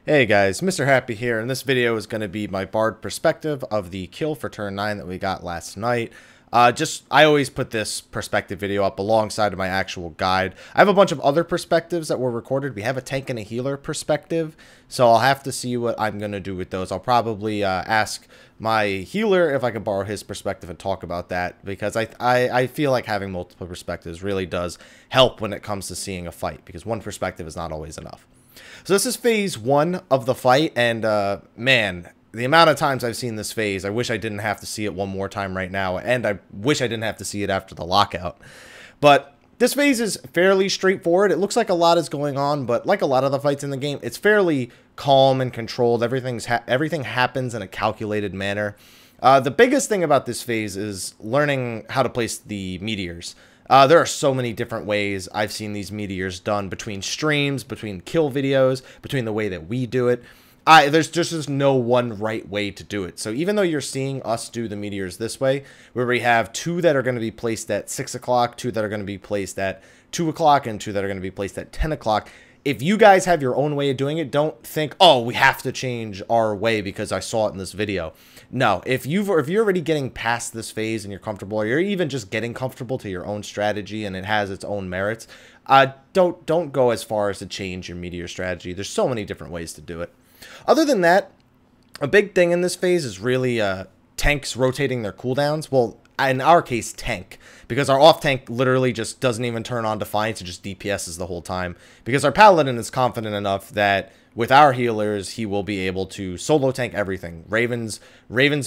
Hey guys, Mr. Happy here, and this video is going to be my BRD perspective of the kill for turn 9 that we got last night. I always put this perspective video up alongside of my actual guide. I have a bunch of other perspectives that were recorded. We have a tank and a healer perspective, so I'll have to see what I'm going to do with those. I'll probably ask my healer if I can borrow his perspective and talk about that, because I feel like having multiple perspectives really does help when it comes to seeing a fight, because one perspective is not always enough. So this is phase 1 of the fight, and man, the amount of times I've seen this phase, I wish I didn't have to see it one more time right now, and I wish I didn't have to see it after the lockout. But this phase is fairly straightforward. It looks like a lot is going on, but like a lot of the fights in the game, it's fairly calm and controlled. Everything happens in a calculated manner. The biggest thing about this phase is learning how to place the meteors. There are so many different ways I've seen these meteors done between streams, between kill videos, between the way that we do it. There's just no one right way to do it. So even though you're seeing us do the meteors this way, where we have 2 that are going to be placed at 6 o'clock, 2 that are going to be placed at 2 o'clock, and 2 that are going to be placed at 10 o'clock, if you guys have your own way of doing it, don't think, oh, we have to change our way because I saw it in this video. No, if you're already getting past this phase and you're comfortable, or you're even just getting comfortable to your own strategy and it has its own merits, don't go as far as to change your meteor strategy. There's so many different ways to do it. Other than that, a big thing in this phase is really tanks rotating their cooldowns. Well, in our case, tank, because our off tank literally just doesn't even turn on Defiance, it just DPSs the whole time, because our Paladin is confident enough that with our healers, he will be able to solo tank everything. Raven's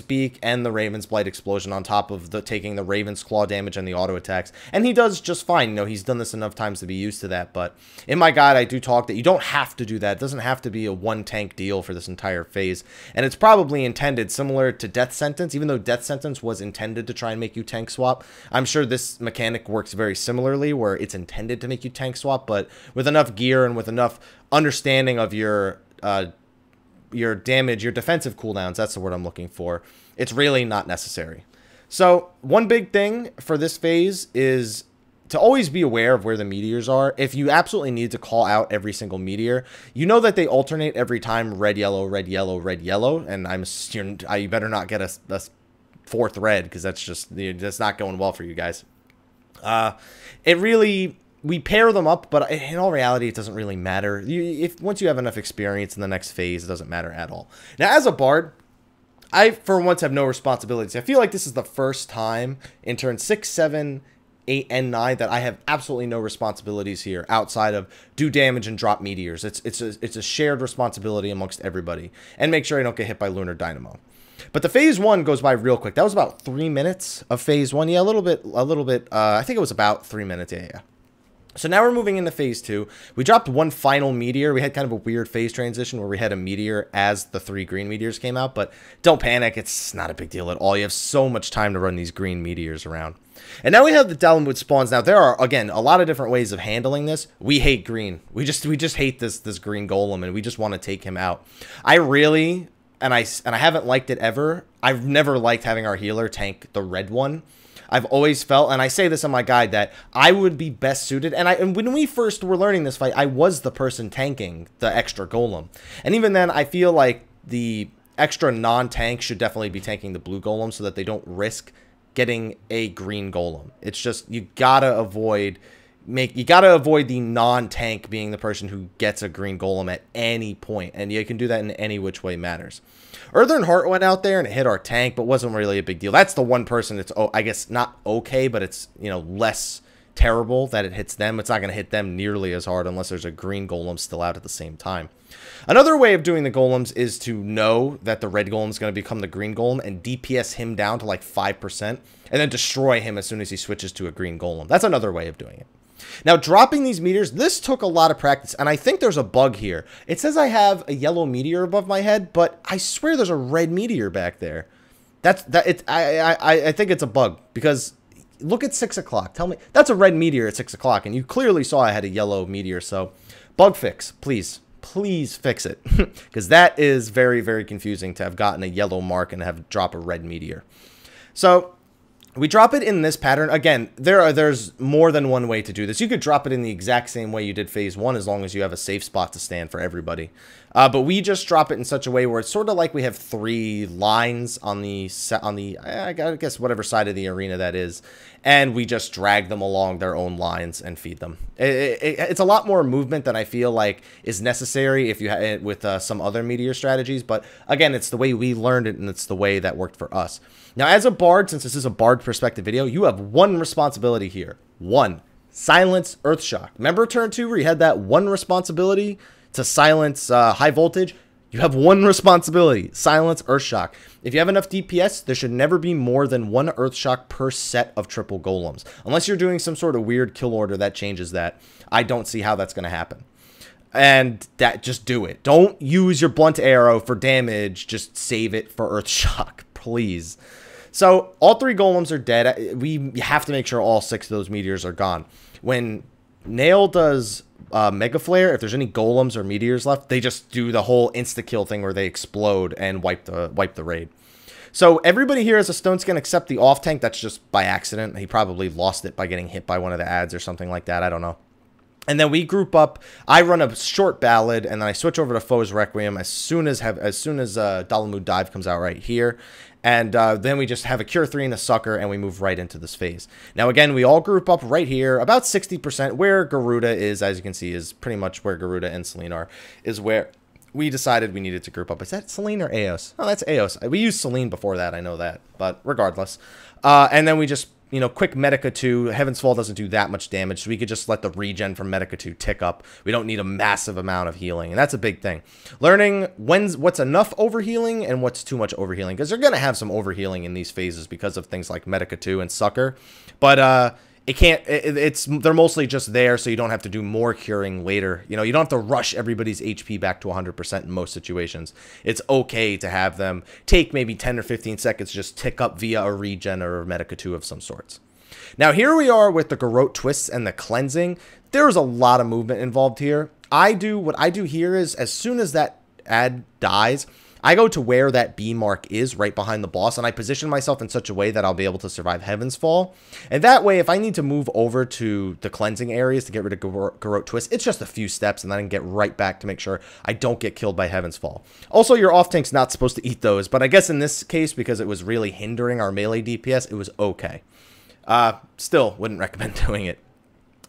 Beak and the Raven's Blight Explosion on top of taking the Raven's Claw damage and the auto attacks. And he does just fine. You know, he's done this enough times to be used to that. But in my guide, I do talk that you don't have to do that. It doesn't have to be a one tank deal for this entire phase. And it's probably intended similar to Death Sentence. Even though Death Sentence was intended to try and make you tank swap, I'm sure this mechanic works very similarly, where it's intended to make you tank swap, but with enough gear and with enough understanding of your damage, your defensive cooldowns, that's the word I'm looking for, it's really not necessary. So one big thing for this phase is to always be aware of where the meteors are. If you absolutely need to call out every single meteor, you know that they alternate every time red, yellow, red, yellow, red, yellow, and you better not get a fourth red, because that's not going well for you guys. We pair them up, but in all reality, it doesn't really matter. Once you have enough experience in the next phase, it doesn't matter at all. Now, as a BRD, I, for once, have no responsibilities. I feel like this is the first time in turn 6, 7, 8, and 9 that I have absolutely no responsibilities here outside of do damage and drop meteors. It's a shared responsibility amongst everybody. And make sure I don't get hit by Lunar Dynamo. But the phase 1 goes by real quick. That was about 3 minutes of phase 1. Yeah, a little bit. I think it was about 3 minutes. Yeah. So now we're moving into phase 2. We dropped one final meteor. We had kind of a weird phase transition where we had a meteor as the 3 green meteors came out, but don't panic. It's not a big deal at all. You have so much time to run these green meteors around. And now we have the Bahamut spawns. Now there are, again, a lot of different ways of handling this. We hate green. We just hate this green golem, and we just want to take him out. I really, and I haven't liked it ever. I've never liked having our healer tank the red one. I've always felt, and I say this in my guide, that I would be best suited. And when we first were learning this fight, I was the person tanking the extra golem. And even then, I feel like the extra non-tank should definitely be tanking the blue golem so that they don't risk getting a green golem. It's just, you gotta avoid the non-tank being the person who gets a green golem at any point, and you can do that in any which way matters. Earthen Heart went out there and it hit our tank, but wasn't really a big deal. That's the one person that's, I guess, not okay, but it's, less terrible that it hits them. It's not going to hit them nearly as hard unless there's a green golem still out at the same time. Another way of doing the golems is to know that the red golem is going to become the green golem and DPS him down to like 5% and then destroy him as soon as he switches to a green golem. That's another way of doing it. Now, dropping these meteors, this took a lot of practice, and I think there's a bug here. It says I have a yellow meteor above my head, but I swear there's a red meteor back there. I think it's a bug, because look at 6 o'clock. Tell me, that's a red meteor at 6 o'clock, and you clearly saw I had a yellow meteor, so bug fix, please. Please fix it, because that is very, very confusing to have gotten a yellow mark and have drop a red meteor. So We drop it in this pattern. Again, there's more than one way to do this. You could drop it in the exact same way you did phase 1 as long as you have a safe spot to stand for everybody. But we just drop it in such a way where it's sort of like we have 3 lines on the I guess whatever side of the arena that is, and we just drag them along their own lines and feed them. It's a lot more movement than I feel like is necessary if you have it with some other meteor strategies. But again, it's the way we learned it, and it's the way that worked for us. Now, as a bard, since this is a bard perspective video, you have one responsibility here. One, silence Earthshock. Remember turn 2 where you had that one responsibility to silence high voltage? You have one responsibility, silence Earthshock. If you have enough DPS, there should never be more than 1 Earthshock per set of triple golems. Unless you're doing some sort of weird kill order that changes that, I don't see how that's going to happen. And just do it. Don't use your blunt arrow for damage, just save it for Earthshock, please. So all 3 golems are dead. We have to make sure all 6 of those meteors are gone. When Nail does Mega Flare, if there's any golems or meteors left, they just do the whole insta-kill thing where they explode and wipe the raid. So everybody here has a stone skin except the off-tank. That's just by accident. He probably lost it by getting hit by one of the ads or something like that. I don't know. And then we group up. I run a short ballad, and then I switch over to Foe's Requiem as soon as Dalamud Dive comes out right here. And then we just have a Cure 3 and a Sucker, and we move right into this phase. Now, again, we all group up right here, about 60%, where Garuda is, as you can see, is pretty much where Garuda and Selene are, is where we decided we needed to group up. Is that Selene or Eos? Oh, that's Eos. We used Selene before that, I know that, but regardless. And then we just, you know, quick Medica 2. Heaven's Fall doesn't do that much damage, so we could just let the regen from Medica 2 tick up. We don't need a massive amount of healing, and that's a big thing. Learning what's enough overhealing and what's too much overhealing, because they're going to have some overhealing in these phases because of things like Medica 2 and Sucker. But it can't. They're mostly just there, so you don't have to do more curing later. You know, you don't have to rush everybody's HP back to 100% in most situations. It's okay to have them take maybe 10 or 15 seconds, just tick up via a regen or a Medica 2 of some sorts. Now here we are with the Garrote twists and the cleansing. There's a lot of movement involved here. What I do here is as soon as that ad dies, I go to where that B mark is right behind the boss, and I position myself in such a way that I'll be able to survive Heaven's Fall. And that way, if I need to move over to the cleansing areas to get rid of Garrote Twist, it's just a few steps, and then I can get right back to make sure I don't get killed by Heaven's Fall. Also, your off-tank's not supposed to eat those, but I guess in this case, because it was really hindering our melee DPS, it was okay. Still, wouldn't recommend doing it.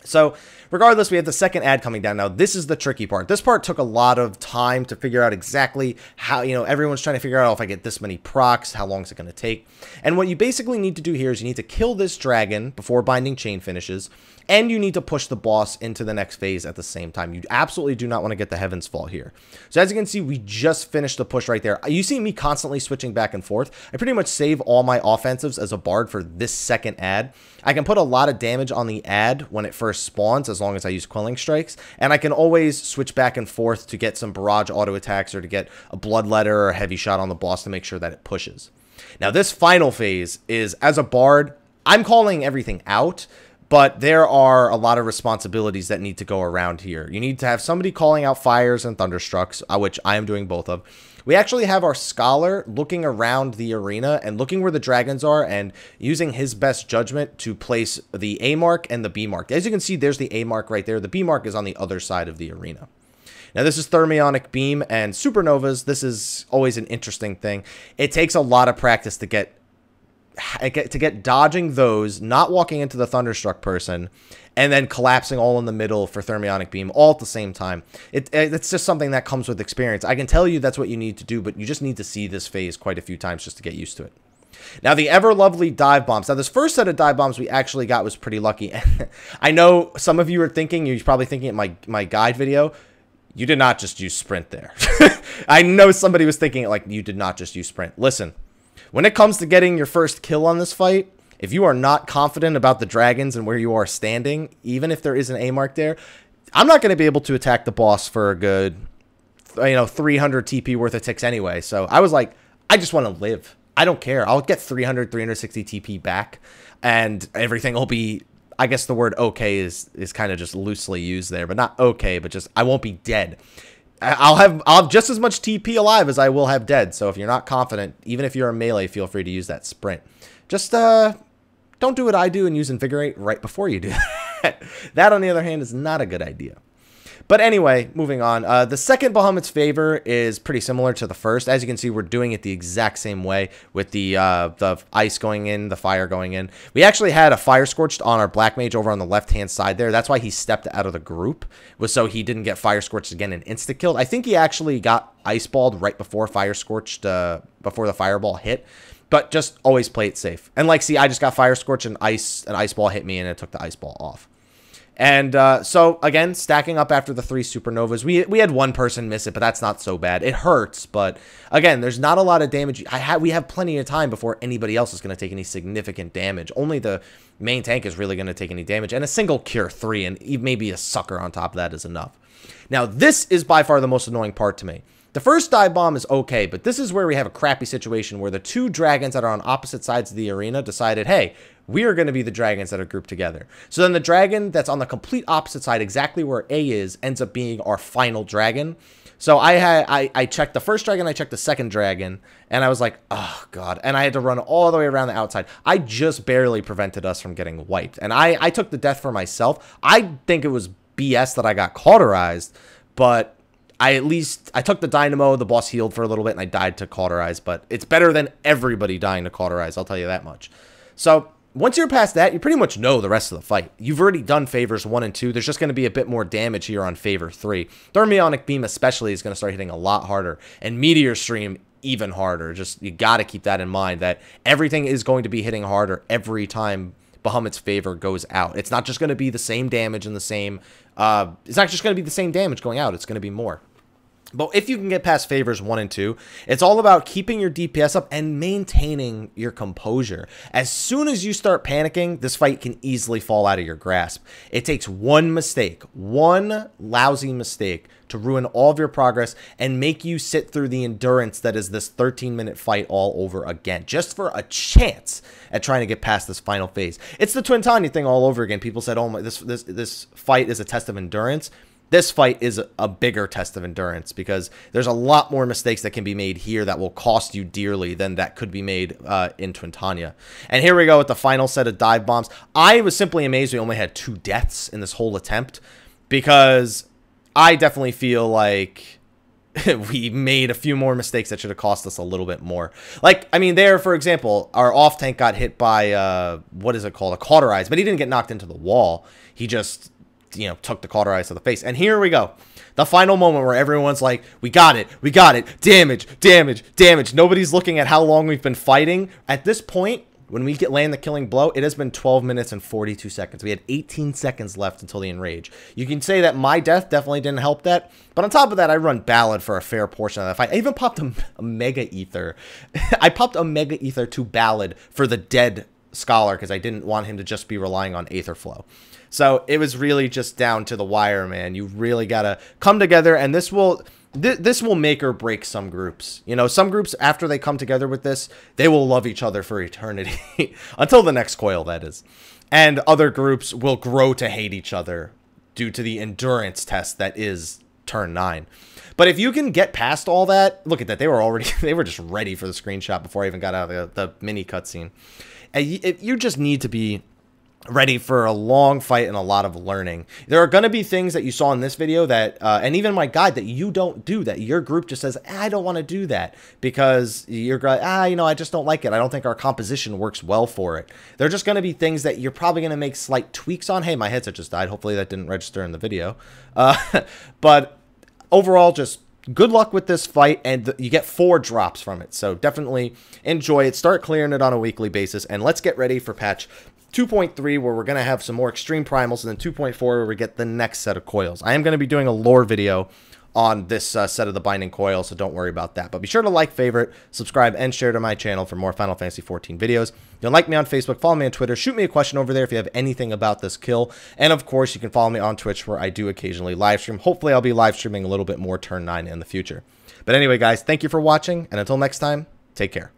So, regardless, we have the second ad coming down. Now, this is the tricky part. This part took a lot of time to figure out exactly how, you know, everyone's trying to figure out, oh, if I get this many procs, how long is it going to take? And what you basically need to do here is you need to kill this dragon before Binding Chain finishes, and you need to push the boss into the next phase at the same time. You absolutely do not want to get the Heaven's Fall here. So, as you can see, we just finished the push right there. You see me constantly switching back and forth. I pretty much save all my offensives as a bard for this second ad. I can put a lot of damage on the ad when it first spawns, as long as I use Quelling Strikes, and I can always switch back and forth to get some barrage auto attacks or to get a Bloodletter or a heavy shot on the boss to make sure that it pushes. Now, this final phase is, as a bard, I'm calling everything out, but there are a lot of responsibilities that need to go around here. You need to have somebody calling out fires and thunderstrucks, which I am doing both of. We actually have our scholar looking around the arena and looking where the dragons are and using his best judgment to place the A mark and the B mark. As you can see, there's the A mark right there. The B mark is on the other side of the arena. Now, this is Thermionic Beam and Supernovas. This is always an interesting thing. It takes a lot of practice to get dodging those, not walking into the Thunderstruck person, and then collapsing all in the middle for Thermionic Beam all at the same time. It's just something that comes with experience. I can tell you that's what you need to do, but you just need to see this phase quite a few times just to get used to it. Now, the ever lovely dive bombs. Now, this first set of dive bombs we actually got was pretty lucky. I know some of you are thinking, you're probably thinking in my guide video, you did not just use sprint there. I know somebody was thinking like, you did not just use sprint. Listen, when it comes to getting your first kill on this fight, if you are not confident about the dragons and where you are standing, even if there is an A mark there, I'm not going to be able to attack the boss for a good, 300 TP worth of ticks anyway. So I was like, I just want to live. I don't care. I'll get 360 TP back, and everything will be, I guess the word okay is kind of just loosely used there, but not okay, but just I won't be dead. I'll have just as much TP alive as I will have dead. So if you're not confident, even if you're a melee, feel free to use that sprint. Just don't do what I do and use Invigorate right before you do that. That, on the other hand, is not a good idea. But anyway, moving on. The second Bahamut's Favor is pretty similar to the first. As you can see, we're doing it the exact same way with the ice going in, the fire going in. We actually had a Fire Scorched on our Black Mage over on the left-hand side there. That's why he stepped out of the group, was so he didn't get Fire Scorched again and insta-killed. I think he actually got Ice-Balled right before Fire Scorched, before the Fireball hit. But just always play it safe. And like, see, I just got Fire Scorched and an Ice Ball hit me and it took the Ice Ball off. And so, again, stacking up after the 3 Supernovas. We had one person miss it, but that's not so bad. It hurts, but, again, there's not a lot of damage. We have plenty of time before anybody else is going to take any significant damage. Only the main tank is really going to take any damage. And a single Cure 3 and maybe a Sucker on top of that is enough. Now, this is by far the most annoying part to me. The first dive bomb is okay, but this is where we have a crappy situation where the 2 dragons that are on opposite sides of the arena decided, hey, we are going to be the dragons that are grouped together. So then the dragon that's on the complete opposite side, exactly where A is, ends up being our final dragon. So I checked the first dragon, I checked the second dragon, and I was like, oh, God. And I had to run all the way around the outside. I just barely prevented us from getting wiped. And I took the death for myself. I think it was BS that I got cauterized, but I took the Dynamo, the boss healed for a little bit, and I died to cauterize, but it's better than everybody dying to cauterize, I'll tell you that much. So once you're past that, you pretty much know the rest of the fight. You've already done Favors 1 and 2. There's just going to be a bit more damage here on Favor 3. Thermionic Beam especially is going to start hitting a lot harder, and Meteor Stream even harder. Just, you got to keep that in mind, that everything is going to be hitting harder every time Bahamut's Favor goes out. It's not just going to be the same damage and the same, it's not just going to be the same damage going out. It's going to be more. But if you can get past Favors 1 and 2, it's all about keeping your DPS up and maintaining your composure. As soon as you start panicking, this fight can easily fall out of your grasp. It takes one mistake, one lousy mistake, to ruin all of your progress and make you sit through the endurance that is this 13-minute fight all over again, just for a chance at trying to get past this final phase. It's the Twintanya thing all over again. People said, oh my, this fight is a test of endurance. This fight is a bigger test of endurance because there's a lot more mistakes that can be made here that will cost you dearly than that could be made in Twintanya. And here we go with the final set of dive bombs. I was simply amazed we only had 2 deaths in this whole attempt because I definitely feel like we made a few more mistakes that should have cost us a little bit more. Like, I mean, there, for example, our off tank got hit by, what is it called? A cauterize, but he didn't get knocked into the wall. He just, you know, took the cauterize to the face. And here we go. The final moment where everyone's like, we got it, damage, damage, damage. Nobody's looking at how long we've been fighting. At this point, when we land the killing blow, it has been 12 minutes and 42 seconds. We had 18 seconds left until the enrage. You can say that my death definitely didn't help that. But on top of that, I run Ballad for a fair portion of that fight. I even popped a Mega Ether. I popped a Mega Ether to Ballad for the dead Scholar because I didn't want him to just be relying on Aether Flow. So it was really just down to the wire, man. You really got to come together, and this will make or break some groups. You know, some groups, after they come together with this, they will love each other for eternity. Until the next coil, that is. And other groups will grow to hate each other due to the endurance test that is turn 9. But if you can get past all that, look at that. They were just ready for the screenshot before I even got out of the mini cutscene. You just need to be ready for a long fight and a lot of learning. There are going to be things that you saw in this video that, and even my guide, that you don't do, that your group just says, I don't want to do that because you're you know, I just don't like it. I don't think our composition works well for it. There are just going to be things that you're probably going to make slight tweaks on. Hey, my headset just died. Hopefully that didn't register in the video. But overall, just good luck with this fight, and you get 4 drops from it. So definitely enjoy it. Start clearing it on a weekly basis, and let's get ready for patch 2.3, where we're going to have some more extreme primals, and then 2.4, where we get the next set of coils. I am going to be doing a lore video on this set of the binding coil, so don't worry about that. But be sure to like, favorite, subscribe, and share to my channel for more Final Fantasy XIV videos. You can like me on Facebook, follow me on Twitter, shoot me a question over there if you have anything about this kill. And of course, you can follow me on Twitch, where I do occasionally live stream. Hopefully, I'll be live streaming a little bit more Turn 9 in the future. But anyway, guys, thank you for watching, and until next time, take care.